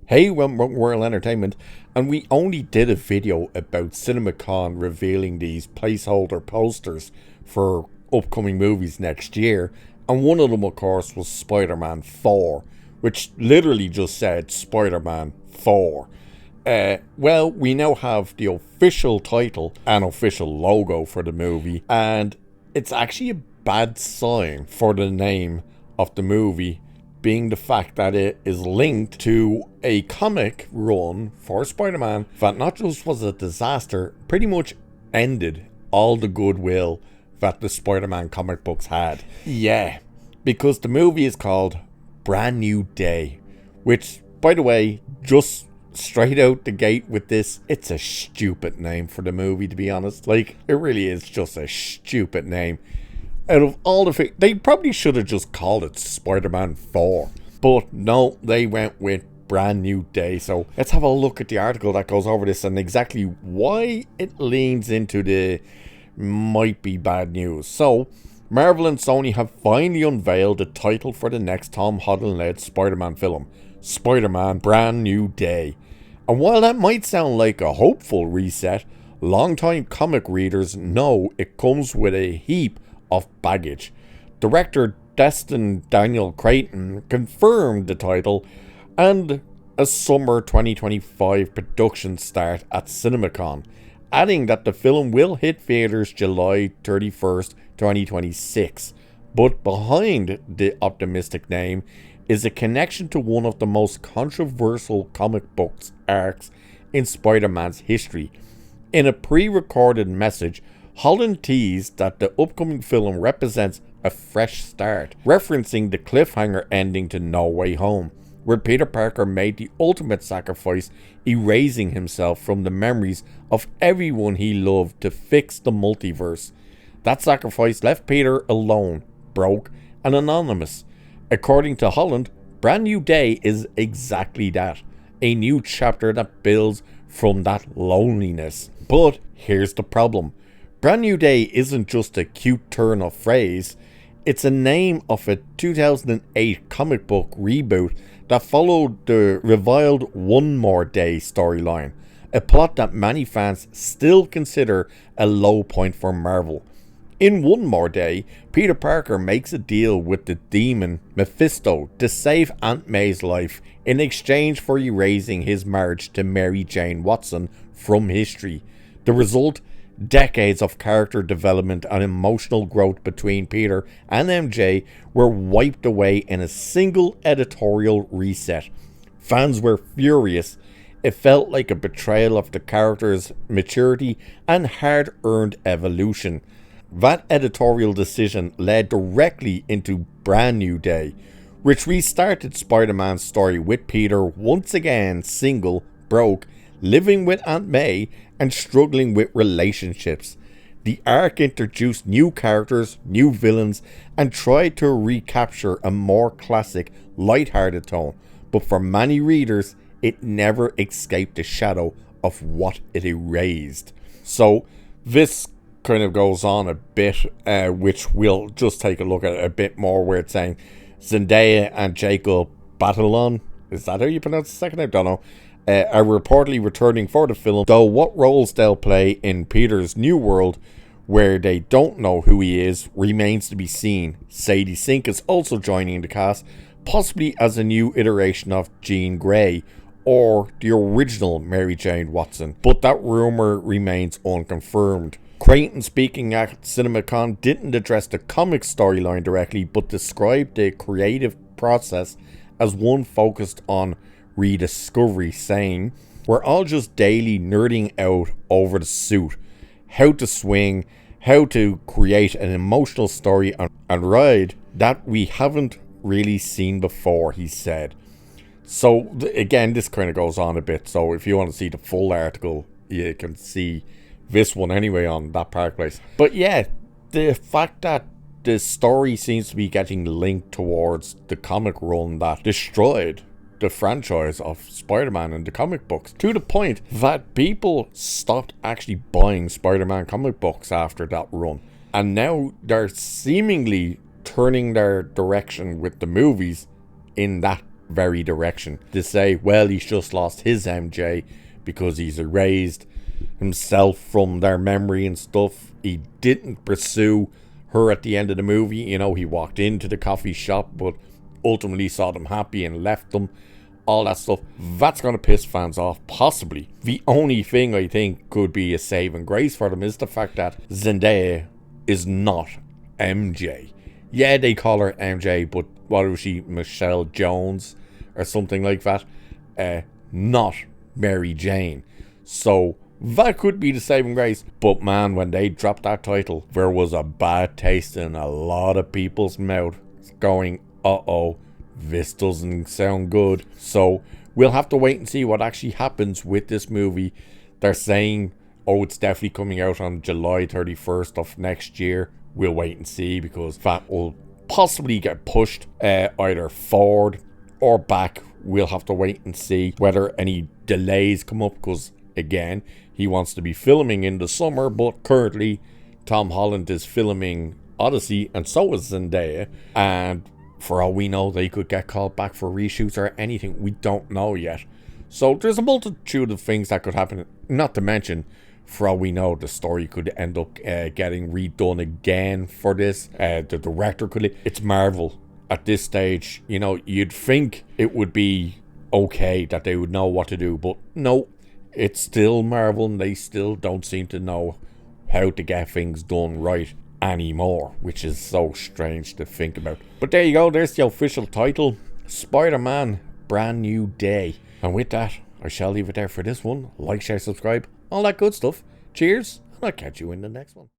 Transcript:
Hey, World Entertainment, and we only did a video about CinemaCon revealing these placeholder posters for upcoming movies next year, and one of them, of course, was Spider-Man 4, which literally just said Spider-Man 4. Well, we now have the official title and official logo for the movie, and it's actually a bad sign for the name of the movie, being the fact that it is linked to a comic run for Spider-Man that not just was a disaster, pretty much ended all the goodwill that the Spider-Man comic books had. Yeah, because the movie is called Brand New Day, which, by the way, just straight out the gate with this, it's a stupid name for the movie, to be honest. Like, it really is just a stupid name. Out of all the they probably should have just called it Spider-Man 4. But no, they went with Brand New Day. So let's have a look at the article that goes over this and exactly why it leans into the might be bad news. So, Marvel and Sony have finally unveiled the title for the next Tom Holland-led Spider-Man film, Spider-Man Brand New Day. And while that might sound like a hopeful reset, longtime comic readers know it comes with a heap of baggage. Director Destin Daniel Cretton confirmed the title and a summer 2025 production start at CinemaCon, adding that the film will hit theaters July 31st, 2026. But behind the optimistic name is a connection to one of the most controversial comic books arcs in Spider-Man's history. In a pre-recorded message, Holland teased that the upcoming film represents a fresh start, referencing the cliffhanger ending to No Way Home, where Peter Parker made the ultimate sacrifice, erasing himself from the memories of everyone he loved to fix the multiverse. That sacrifice left Peter alone, broke, and anonymous. According to Holland, Brand New Day is exactly that, a new chapter that builds from that loneliness. But here's the problem. Brand New Day isn't just a cute turn of phrase, it's a name of a 2008 comic book reboot that followed the reviled One More Day storyline, a plot that many fans still consider a low point for Marvel. In One More Day, Peter Parker makes a deal with the demon Mephisto to save Aunt May's life in exchange for erasing his marriage to Mary Jane Watson from history. The result? Decades of character development and emotional growth between Peter and MJ were wiped away in a single editorial reset. Fans were furious. It felt like a betrayal of the character's maturity and hard-earned evolution. That editorial decision led directly into Brand New Day, which restarted Spider-Man's story with Peter once again single, broke, living with Aunt May, and struggling with relationships. The arc introduced new characters, new villains, and tried to recapture a more classic, light-hearted tone, but for many readers, it never escaped the shadow of what it erased. So, this kind of goes on a bit, which we'll just take a look at a bit more, where it's saying Zendaya and Jacob Batalon, is that how you pronounce the second name? I don't know. Are reportedly returning for the film, though what roles they'll play in Peter's new world, where they don't know who he is, remains to be seen. Sadie Sink is also joining the cast, possibly as a new iteration of Jean Grey, or the original Mary Jane Watson, but that rumour remains unconfirmed. Creighton, speaking at CinemaCon, didn't address the comic storyline directly, but described the creative process as one focused on rediscovery, saying, "We're all just daily nerding out over the suit, how to swing, how to create an emotional story and ride that we haven't really seen before," he said. So again, this kind of goes on a bit, so if you want to see the full article, you can see this one anyway on that Park Place. But yeah, the fact that the story seems to be getting linked towards the comic run that destroyed the franchise of Spider-Man and the comic books, to the point that people stopped actually buying Spider-Man comic books after that run. And now they're seemingly turning their direction with the movies in that very direction. To say, well, he's just lost his MJ because he's erased himself from their memory and stuff. He didn't pursue her at the end of the movie. You know, he walked into the coffee shop, but ultimately saw them happy and left them. All that stuff. That's going to piss fans off, possibly. The only thing I think could be a saving grace for them is the fact that Zendaya is not MJ. Yeah, they call her MJ, but what was she, Michelle Jones or something like that? Not Mary Jane. So that could be the saving grace. But man, when they dropped that title, there was a bad taste in a lot of people's mouth, going, uh-oh, this doesn't sound good. So we'll have to wait and see what actually happens with this movie. They're saying, oh, it's definitely coming out on July 31st of next year. We'll wait and see, because that will possibly get pushed either forward or back. We'll have to wait and see whether any delays come up, because again, he wants to be filming in the summer, but currently Tom Holland is filming Odyssey, and so is Zendaya, and for all we know, they could get called back for reshoots or anything. We don't know yet. So there's a multitude of things that could happen. Not to mention, for all we know, the story could end up getting redone again for this. The director could... It's Marvel. At this stage, you know, you'd think it would be okay, that they would know what to do. But no, it's still Marvel, and they still don't seem to know how to get things done right anymore, which is so strange to think about. But there you go, there's the official title, Spider-Man Brand New Day. And with that, I shall leave it there for this one. Like, share, subscribe, all that good stuff. Cheers, and I'll catch you in the next one.